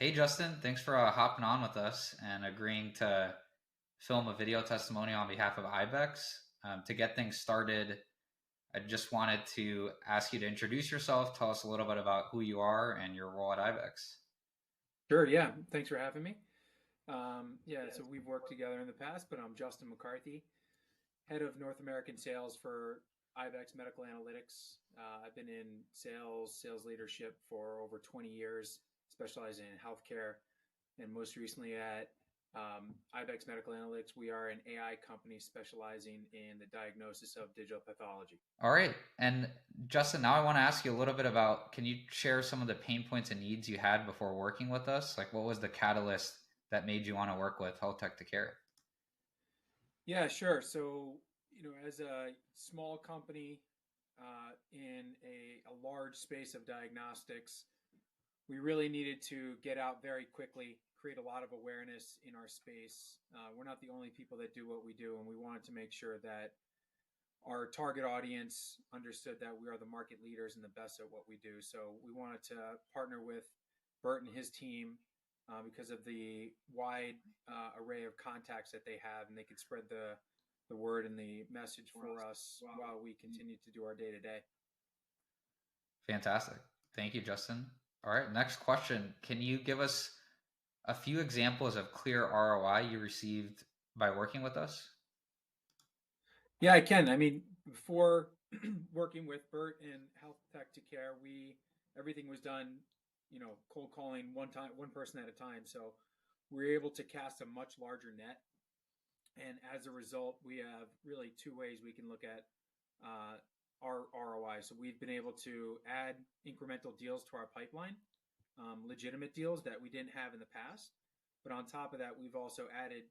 Hey, Justin, thanks for hopping on with us and agreeing to film a video testimonial on behalf of Ibex. To get things started, I just wanted to ask you to introduce yourself, tell us a little bit about who you are and your role at Ibex. Sure, yeah. Thanks for having me. So we've worked together in the past, but I'm Justin McCarthy, head of North American sales for Ibex Medical Analytics. I've been in sales leadership for over 20 years, specializing in healthcare, and most recently at Ibex Medical Analytics, we are an AI company specializing in the diagnosis of digital pathology. All right. And Justin, now I want to ask you a little bit about, can you share some of the pain points and needs you had before working with us? Like, what was the catalyst that made you want to work with HealthTech to Care? Yeah, sure. As a small company in a large space of diagnostics, we really needed to get out very quickly, create a lot of awareness in our space. We're not the only people that do what we do, and we wanted to make sure that our target audience understood that we are the market leaders and the best at what we do. So we wanted to partner with Bert and his team because of the wide array of contacts that they have, and they could spread the word and the message for us while we continue to do our day to day. Fantastic. Thank you, Justin. All right, next question. Can you give us a few examples of clear ROI you received by working with us? Yeah, I can. I mean, before working with Bert and Health Tech to Care, we everything was done, cold calling one person at a time. So we were able to cast a much larger net, and as a result, we have really two ways we can look at our ROI. So we've been able to add incremental deals to our pipeline, legitimate deals that we didn't have in the past. But on top of that, we've also added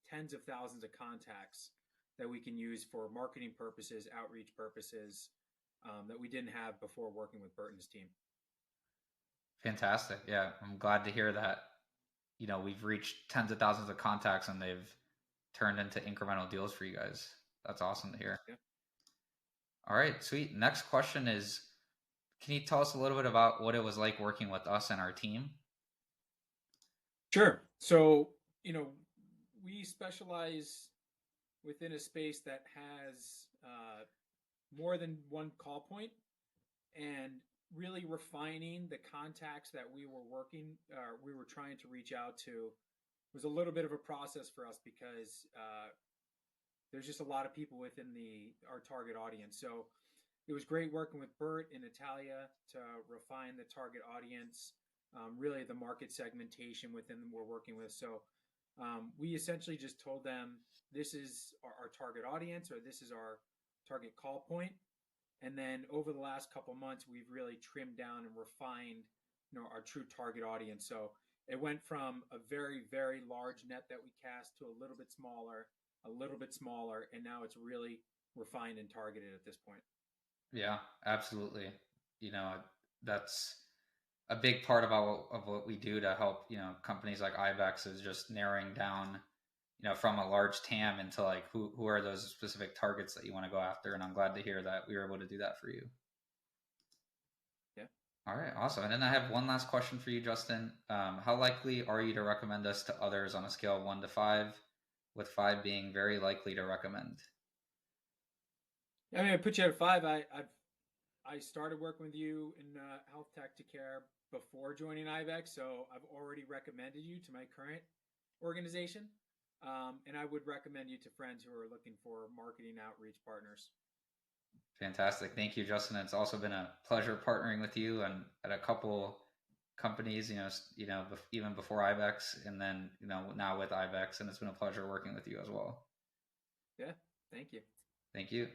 tens of thousands of contacts that we can use for marketing purposes, outreach purposes that we didn't have before working with Burton's team. Fantastic. Yeah, I'm glad to hear that. We've reached tens of thousands of contacts and they've turned into incremental deals for you guys. That's awesome to hear. Yeah. All right, sweet. Next question is, can you tell us a little bit about what it was like working with us and our team? Sure. So, we specialize within a space that has more than one call point, and really refining the contacts that we were trying to reach out to was a little bit of a process for us because there's just a lot of people within our target audience. So it was great working with Bert and Natalia to refine the target audience, really the market segmentation within them we're working with. So we essentially just told them this is our target audience, or this is our target call point. And then over the last couple months, we've really trimmed down and refined, our true target audience. So it went from a very, very large net that we cast to a little bit smaller, and now it's really refined and targeted at this point. Yeah, absolutely. You know, that's a big part of what we do to help, companies like Ibex is just narrowing down, from a large TAM into like who are those specific targets that you want to go after. And I'm glad to hear that we were able to do that for you. Yeah. All right, awesome. And then I have one last question for you, Justin. How likely are you to recommend us to others on a scale of 1 to 5, with 5 being very likely to recommend? I mean, I put you at a five. I started working with you in Health Tech to Care before joining Ibex, so I've already recommended you to my current organization, and I would recommend you to friends who are looking for marketing outreach partners. Fantastic. Thank you, Justin. It's also been a pleasure partnering with you and at a couple companies, even before Ibex and then, now with Ibex. And it's been a pleasure working with you as well. Yeah, thank you. Thank you.